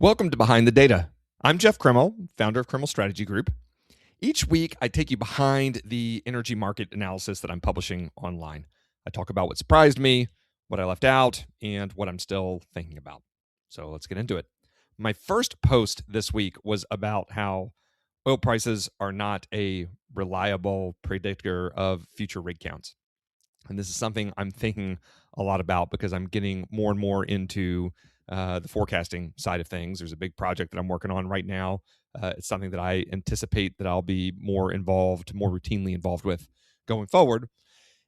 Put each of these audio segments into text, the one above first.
Welcome to Behind the Data. I'm Jeff Krimmel, founder of Krimmel Strategy Group. Each week, I take you behind the energy market analysis that I'm publishing online. I talk about what surprised me, what I left out, and what I'm still thinking about. So let's get into it. My first post this week was about how oil prices are not a reliable predictor of future rig counts. And this is something I'm thinking a lot about because I'm getting more and more into the forecasting side of things. There's a big project that I'm working on right now. It's something that I anticipate that I'll be more routinely involved with going forward.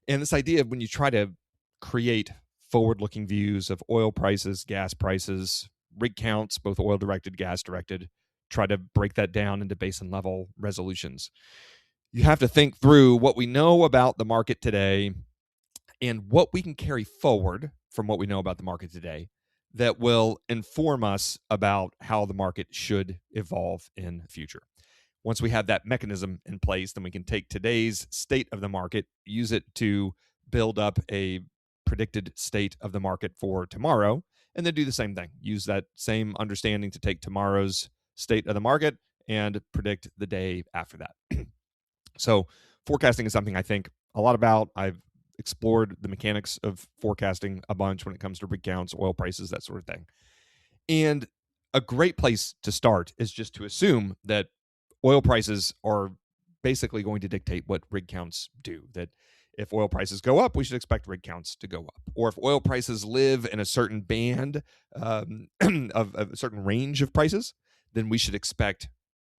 And this idea of when you try to create forward-looking views of oil prices, gas prices, rig counts, both oil-directed, gas-directed, try to break that down into basin-level resolutions. You have to think through what we know about the market today and what we can carry forward from what we know about the market today that will inform us about how the market should evolve in the future. Once we have that mechanism in place, then we can take today's state of the market, use it to build up a predicted state of the market for tomorrow, and then do the same thing. Use that same understanding to take tomorrow's state of the market and predict the day after that. So forecasting is something I think a lot about. I've explored the mechanics of forecasting a bunch when it comes to rig counts, oil prices, that sort of thing. And a great place to start is just to assume that oil prices are basically going to dictate what rig counts do. That if oil prices go up, we should expect rig counts to go up. Or if oil prices live in a certain band of a certain range of prices, then we should expect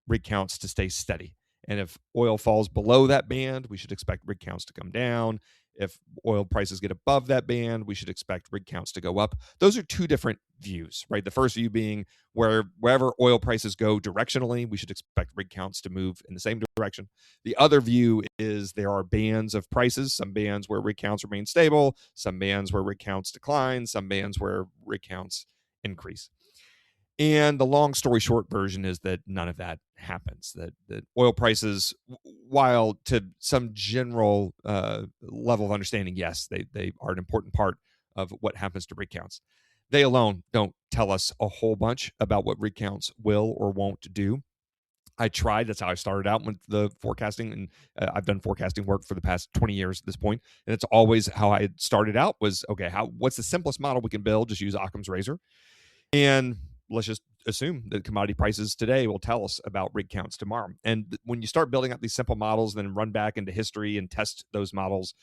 rig counts to stay steady. And if oil falls below that band, we should expect rig counts to come down. If oil prices get above that band, we should expect rig counts to go up. Those are two different views, right? The first view being wherever oil prices go directionally, we should expect rig counts to move in the same direction. The other view is there are bands of prices, some bands where rig counts remain stable, some bands where rig counts decline, some bands where rig counts increase. And the long story short version is that none of that happens. That oil prices, while to some general level of understanding, yes, they are an important part of what happens to rig counts. They alone don't tell us a whole bunch about what rig counts will or won't do. I tried. That's how I started out with the forecasting, and I've done forecasting work for the past 20 years at this point. And it's always how I started out was, okay, what's the simplest model we can build? Just use Occam's razor. And let's just assume that commodity prices today will tell us about rig counts tomorrow. And when you start building up these simple models, then run back into history and test those models,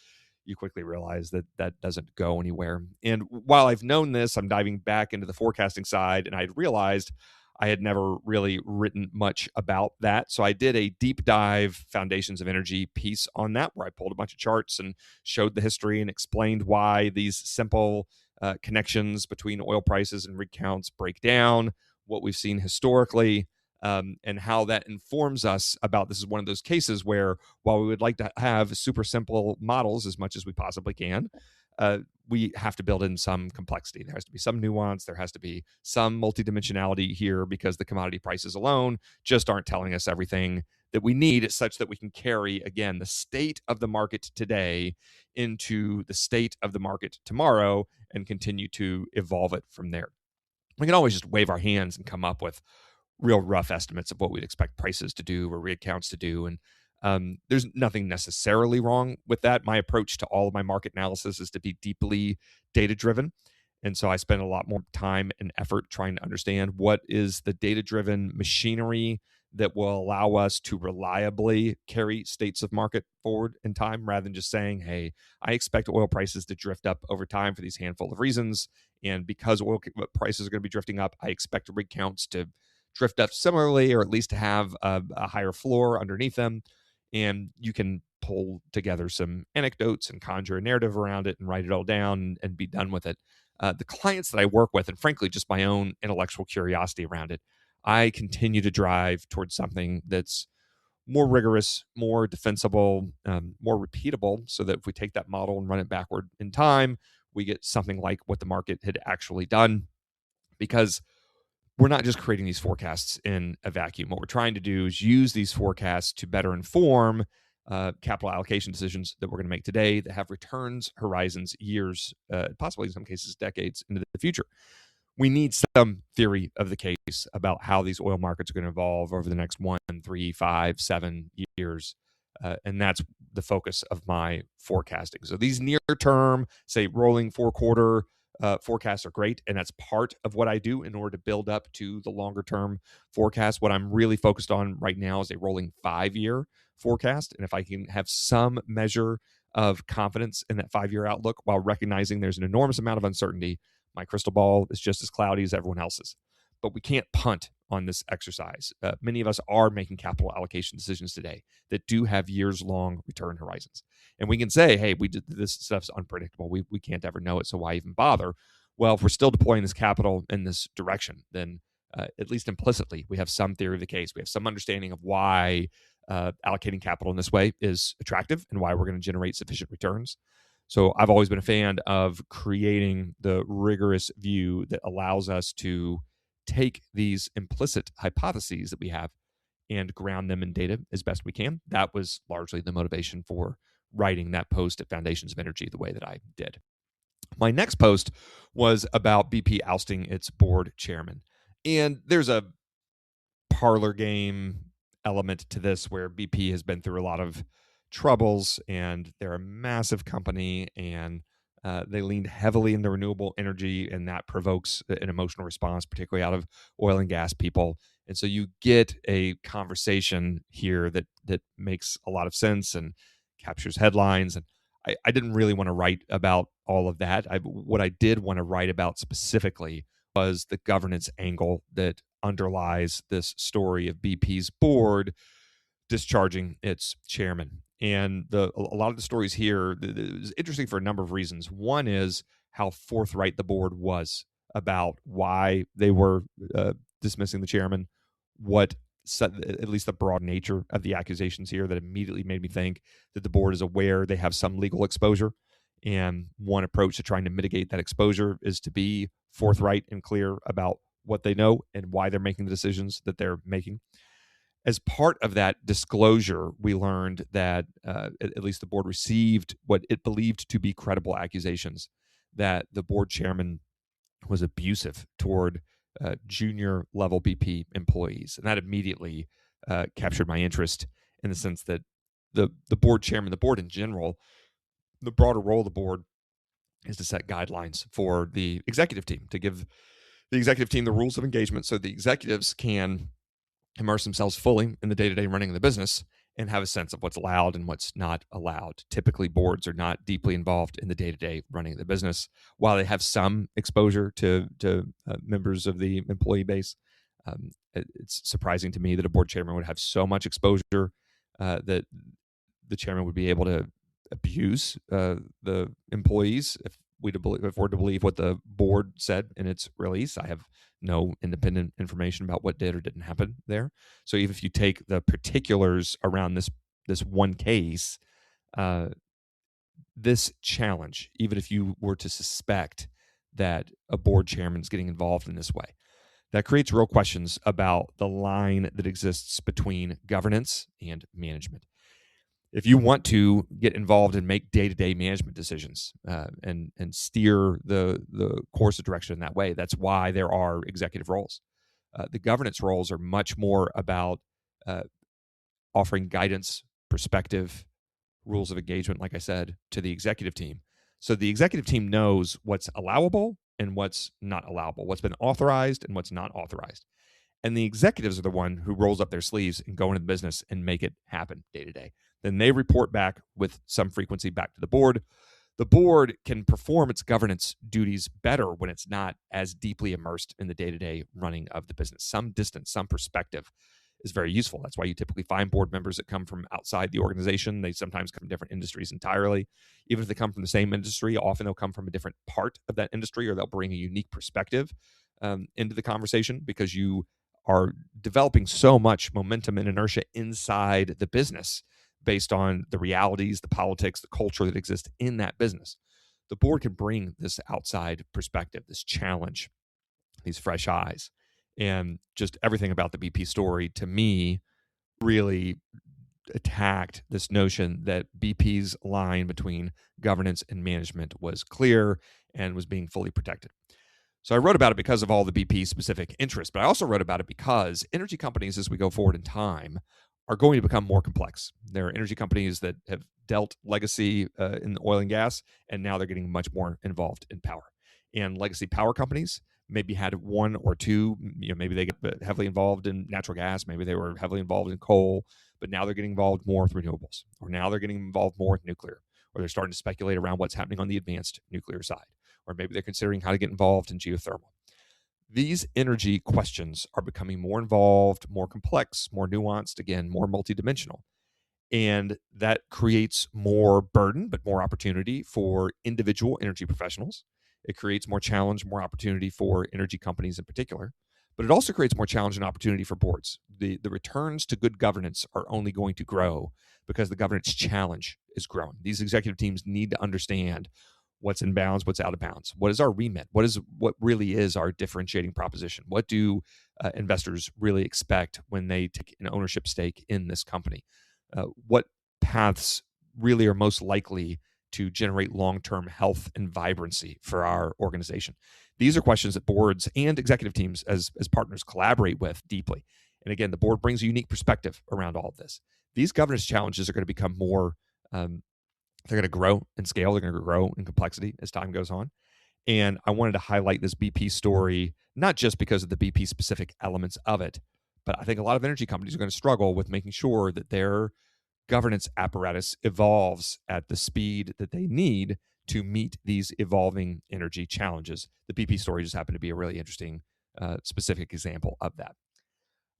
you quickly realize that that doesn't go anywhere. And while I've known this, I'm diving back into the forecasting side, and I'd realized I had never really written much about that. So I did a deep dive foundations of energy piece on that, where I pulled a bunch of charts and showed the history and explained why these simple connections between oil prices and rig counts break down, what we've seen historically, and how that informs us about this is one of those cases where while we would like to have super simple models as much as we possibly can, we have to build in some complexity. There has to be some nuance. There has to be some multidimensionality here because the commodity prices alone just aren't telling us everything that we need such that we can carry, again, the state of the market today into the state of the market tomorrow and continue to evolve it from there. We can always just wave our hands and come up with real rough estimates of what we'd expect prices to do or rig counts to do. And there's nothing necessarily wrong with that. My approach to all of my market analysis is to be deeply data-driven. And so I spend a lot more time and effort trying to understand what is the data-driven machinery that will allow us to reliably carry states of market forward in time rather than just saying, hey, I expect oil prices to drift up over time for these handful of reasons. And because oil prices are going to be drifting up, I expect rig counts to drift up similarly, or at least to have a higher floor underneath them. And you can pull together some anecdotes and conjure a narrative around it and write it all down and be done with it. The clients that I work with, and frankly, just my own intellectual curiosity around it, I continue to drive towards something that's more rigorous, more defensible, more repeatable, so that if we take that model and run it backward in time, we get something like what the market had actually done. Because we're not just creating these forecasts in a vacuum. What we're trying to do is use these forecasts to better inform capital allocation decisions that we're going to make today that have returns horizons years, possibly in some cases decades into the future. we need some theory of the case about how these oil markets are going to evolve over the next 1, 3, 5, 7 years. And that's the focus of my forecasting. So these near term, say rolling 4-quarter forecasts are great. And that's part of what I do in order to build up to the longer term forecast. What I'm really focused on right now is a rolling 5-year forecast. And if I can have some measure of confidence in that 5-year outlook while recognizing there's an enormous amount of uncertainty, my crystal ball is just as cloudy as everyone else's. But we can't punt on this exercise. Many of us are making capital allocation decisions today that do have years-long return horizons. And we can say, hey, this stuff's unpredictable. We can't ever know it, so why even bother? Well, if we're still deploying this capital in this direction, then at least implicitly, we have some theory of the case. We have some understanding of why allocating capital in this way is attractive and why we're going to generate sufficient returns. So I've always been a fan of creating the rigorous view that allows us to take these implicit hypotheses that we have and ground them in data as best we can. That was largely the motivation for writing that post at Foundations of Energy the way that I did. My next post was about BP ousting its board chairman. And there's a parlor game element to this where BP has been through a lot of troubles and they're a massive company and they leaned heavily into renewable energy, and that provokes an emotional response, particularly out of oil and gas people. And so you get a conversation here that makes a lot of sense and captures headlines. And I didn't really want to write about all of that. What I did want to write about specifically was the governance angle that underlies this story of BP's board discharging its chairman. And a lot of the stories here is interesting for a number of reasons. One is how forthright the board was about why they were dismissing the chairman, what at least the broad nature of the accusations here that immediately made me think that the board is aware they have some legal exposure. And one approach to trying to mitigate that exposure is to be forthright and clear about what they know and why they're making the decisions that they're making. As part of that disclosure, we learned that at least the board received what it believed to be credible accusations that the board chairman was abusive toward junior level BP employees. And that immediately captured my interest in the sense that the board chairman, the board in general, the broader role of the board is to set guidelines for the executive team, to give the executive team the rules of engagement so the executives can immerse themselves fully in the day-to-day running of the business and have a sense of what's allowed and what's not allowed. Typically, boards are not deeply involved in the day-to-day running of the business. While they have some exposure to members of the employee base, it's surprising to me that a board chairman would have so much exposure that the chairman would be able to abuse the employees. If we're to believe what the board said in its release, I have no independent information about what did or didn't happen there. So even if you take the particulars around this one case, this challenge, even if you were to suspect that a board chairman is getting involved in this way, that creates real questions about the line that exists between governance and management. If you want to get involved and make day-to-day management decisions and steer the course of direction in that way, that's why there are executive roles. The governance roles are much more about offering guidance, perspective, rules of engagement, like I said, to the executive team. So the executive team knows what's allowable and what's not allowable, what's been authorized and what's not authorized. And the executives are the one who rolls up their sleeves and go into the business and make it happen day to day. Then they report back with some frequency back to the board. The board can perform its governance duties better when it's not as deeply immersed in the day-to-day running of the business. Some distance, some perspective is very useful. That's why you typically find board members that come from outside the organization. They sometimes come from different industries entirely. Even if they come from the same industry, often they'll come from a different part of that industry, or they'll bring a unique perspective into the conversation, because you are developing so much momentum and inertia inside the business based on the realities, the politics, the culture that exists in that business. The board can bring this outside perspective, this challenge, these fresh eyes. And just everything about the BP story, to me, really attacked this notion that BP's line between governance and management was clear and was being fully protected. So I wrote about it because of all the BP specific interest, but I also wrote about it because energy companies, as we go forward in time, are going to become more complex. There are energy companies that have dealt legacy in oil and gas, and now they're getting much more involved in power. And legacy power companies maybe had one or two, maybe they get heavily involved in natural gas, maybe they were heavily involved in coal, but now they're getting involved more with renewables, or now they're getting involved more with nuclear, or they're starting to speculate around what's happening on the advanced nuclear side, or maybe they're considering how to get involved in geothermal. These energy questions are becoming more involved, more complex, more nuanced, again, more multidimensional. And that creates more burden, but more opportunity for individual energy professionals. It creates more challenge, more opportunity for energy companies in particular. But it also creates more challenge and opportunity for boards. The returns to good governance are only going to grow because the governance challenge is growing. These executive teams need to understand what's in bounds, what's out of bounds. What is our remit? What really is our differentiating proposition? What do investors really expect when they take an ownership stake in this company? What paths really are most likely to generate long-term health and vibrancy for our organization? These are questions that boards and executive teams as partners collaborate with deeply. And again, the board brings a unique perspective around all of this. These governance challenges are going to become more they're going to grow in scale. They're going to grow in complexity as time goes on. And I wanted to highlight this BP story, not just because of the BP specific elements of it, but I think a lot of energy companies are going to struggle with making sure that their governance apparatus evolves at the speed that they need to meet these evolving energy challenges. The BP story just happened to be a really interesting specific example of that.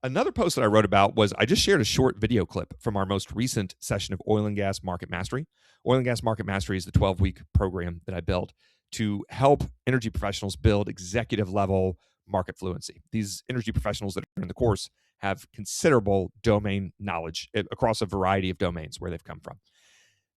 Another post that I wrote about was I just shared a short video clip from our most recent session of Oil and Gas Market Mastery. Oil and Gas Market Mastery is the 12-week program that I built to help energy professionals build executive level market fluency. These energy professionals that are in the course have considerable domain knowledge across a variety of domains where they've come from.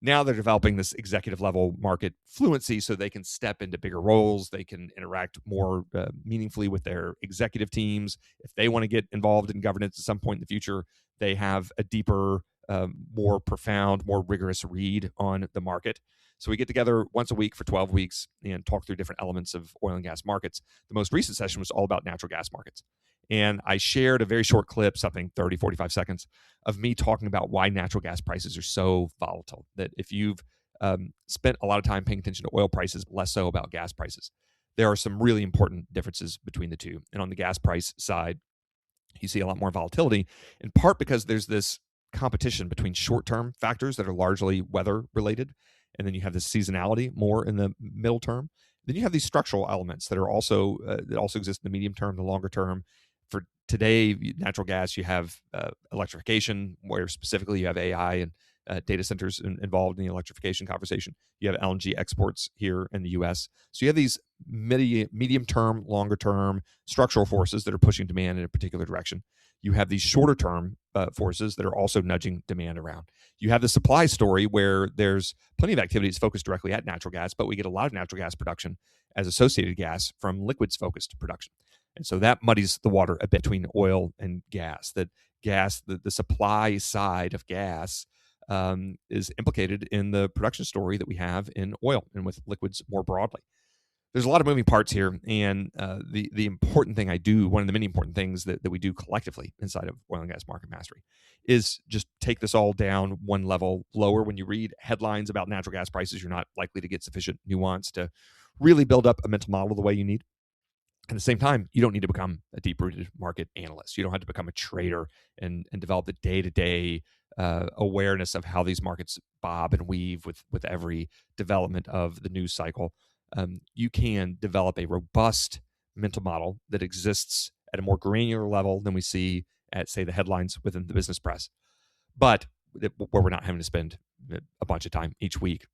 Now they're developing this executive level market fluency so they can step into bigger roles. They can interact more meaningfully with their executive teams. If they want to get involved in governance at some point in the future, they have a deeper, more profound, more rigorous read on the market. So we get together once a week for 12 weeks and talk through different elements of oil and gas markets. The most recent session was all about natural gas markets. And I shared a very short clip, something 30, 45 seconds, of me talking about why natural gas prices are so volatile. That if you've spent a lot of time paying attention to oil prices, less so about gas prices, there are some really important differences between the two. And on the gas price side, you see a lot more volatility, in part because there's this competition between short-term factors that are largely weather-related, and then you have this seasonality more in the middle term. Then you have these structural elements that are also that also exist in the medium term, the longer term. For today, natural gas, you have electrification, where specifically you have AI and data centers involved in the electrification conversation. You have LNG exports here in the U.S. So you have these medium term, longer term structural forces that are pushing demand in a particular direction. You have these shorter term forces that are also nudging demand around. You have the supply story where there's plenty of activities focused directly at natural gas, but we get a lot of natural gas production as associated gas from liquids focused production. And so that muddies the water a bit between oil and gas. That gas, the supply side of gas is implicated in the production story that we have in oil and with liquids more broadly. There's a lot of moving parts here, and the important thing I do, one of the many important things that we do collectively inside of Oil and Gas Market Mastery, is just take this all down one level lower. When you read headlines about natural gas prices, you're not likely to get sufficient nuance to really build up a mental model the way you need. At the same time, you don't need to become a deep-rooted market analyst. You don't have to become a trader and develop the day-to-day awareness of how these markets bob and weave with every development of the news cycle. You can develop a robust mental model that exists at a more granular level than we see at, say, the headlines within the business press, but where we're not having to spend a bunch of time each week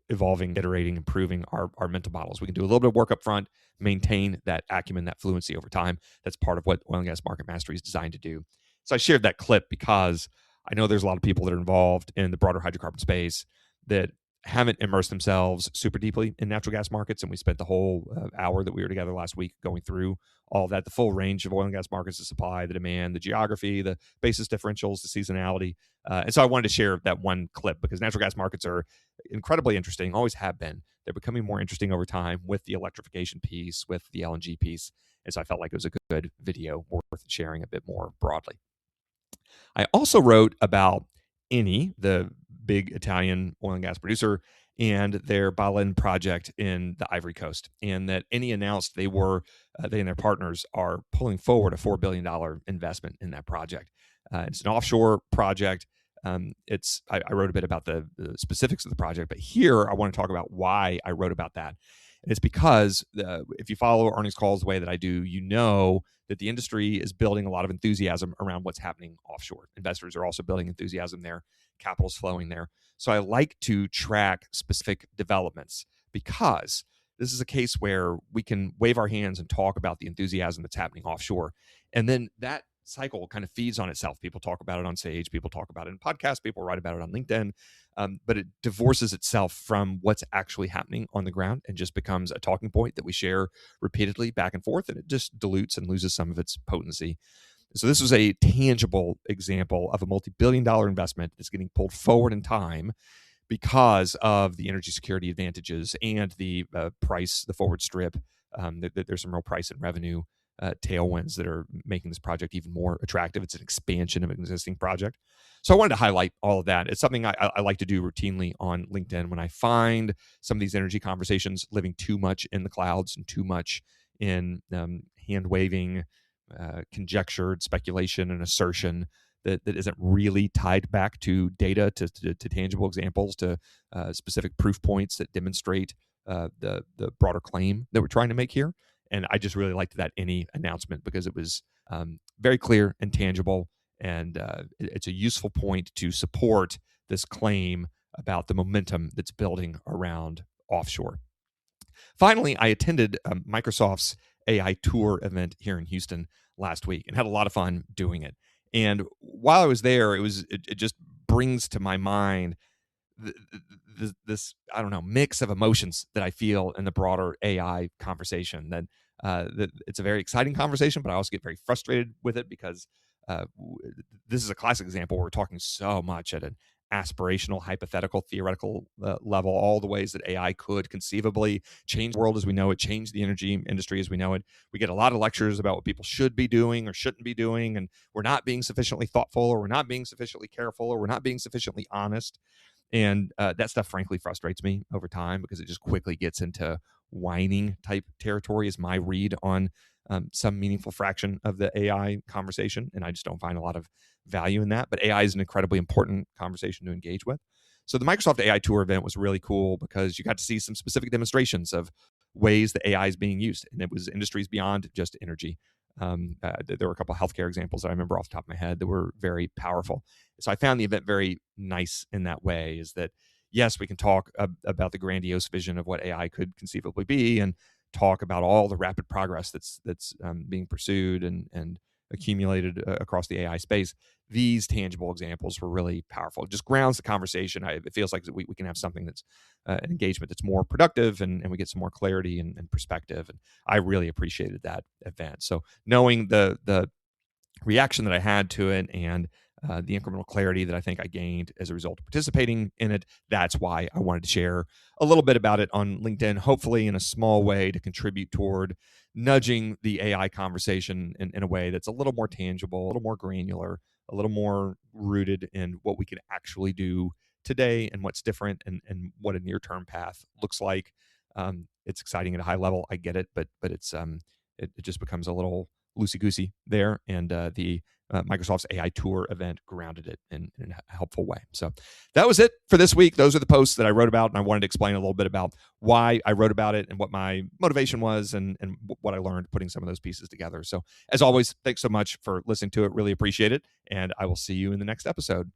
evolving, iterating, improving our mental models. We can do a little bit of work up front, maintain that acumen, that fluency over time. That's part of what Oil and Gas Market Mastery is designed to do. So I shared that clip because I know there's a lot of people that are involved in the broader hydrocarbon space that haven't immersed themselves super deeply in natural gas markets. And we spent the whole hour that we were together last week going through all of that, the full range of oil and gas markets, the supply, the demand, the geography, the basis differentials, the seasonality. And so I wanted to share that one clip because natural gas markets are incredibly interesting, always have been. They're becoming more interesting over time with the electrification piece, with the LNG piece. And so I felt like it was a good video worth sharing a bit more broadly. I also wrote about Eni, the big Italian oil and gas producer, and their Balen project in the Ivory Coast, and that Eni announced they and their partners are pulling forward a $4 billion investment in that project. It's an offshore project. I wrote a bit about the specifics of the project, but here I want to talk about why I wrote about that. And it's because if you follow earnings calls the way that I do, you know that the industry is building a lot of enthusiasm around what's happening offshore. Investors are also building enthusiasm there. Capital's flowing there. So I like to track specific developments because this is a case where we can wave our hands and talk about the enthusiasm that's happening offshore. And then that cycle kind of feeds on itself. People talk about it on stage, people talk about it in podcasts, people write about it on LinkedIn, but it divorces itself from what's actually happening on the ground and just becomes a talking point that we share repeatedly back and forth, and it just dilutes and loses some of its potency. So this was a tangible example of a multi-billion-dollar investment that's getting pulled forward in time because of the energy security advantages and the price, the forward strip. There's some real price and revenue tailwinds that are making this project even more attractive. It's an expansion of an existing project. So I wanted to highlight all of that. It's something I like to do routinely on LinkedIn when I find some of these energy conversations living too much in the clouds and too much in hand-waving, conjectured speculation and assertion that isn't really tied back to data, to tangible examples, to specific proof points that demonstrate the broader claim that we're trying to make here. And I just really liked that Eni announcement because it was very clear and tangible, and it's a useful point to support this claim about the momentum that's building around offshore. Finally, I attended Microsoft's AI Tour event here in Houston last week and had a lot of fun doing it. And while I was there, it just brings to my mind this I don't know, mix of emotions that I feel in the broader AI conversation. That it's a very exciting conversation, but I also get very frustrated with it because this is a classic example where we're talking so much at an aspirational, hypothetical, theoretical level, all the ways that AI could conceivably change the world as we know it, change the energy industry as we know it. We get a lot of lectures about what people should be doing or shouldn't be doing, and we're not being sufficiently thoughtful, or we're not being sufficiently careful, or we're not being sufficiently honest. And that stuff, frankly, frustrates me over time because it just quickly gets into whining type territory, is my read on some meaningful fraction of the AI conversation. And I just don't find a lot of value in that. But AI is an incredibly important conversation to engage with. So the Microsoft AI Tour event was really cool because you got to see some specific demonstrations of ways that AI is being used. And it was industries beyond just energy. There were a couple of healthcare examples that I remember off the top of my head that were very powerful. So I found the event very nice in that way, is that, yes, we can talk about the grandiose vision of what AI could conceivably be and talk about all the rapid progress that's being pursued and accumulated across the AI space. These tangible examples were really powerful. It just grounds the conversation. It feels like we can have something that's an engagement that's more productive, and we get some more clarity and perspective. And I really appreciated that event. So knowing the reaction that I had to it and the incremental clarity that I think I gained as a result of participating in it, that's why I wanted to share a little bit about it on LinkedIn, hopefully in a small way to contribute toward nudging the AI conversation in a way that's a little more tangible, a little more granular, a little more rooted in what we can actually do today and what's different and what a near-term path looks like. It's exciting at a high level. I get it, but it's it just becomes a little loosey-goosey there, and the Microsoft's AI Tour event grounded it in a helpful way. So that was it for this week. Those are the posts that I wrote about, and I wanted to explain a little bit about why I wrote about it and what my motivation was and what I learned putting some of those pieces together. So as always, thanks so much for listening to it. Really appreciate it, and I will see you in the next episode.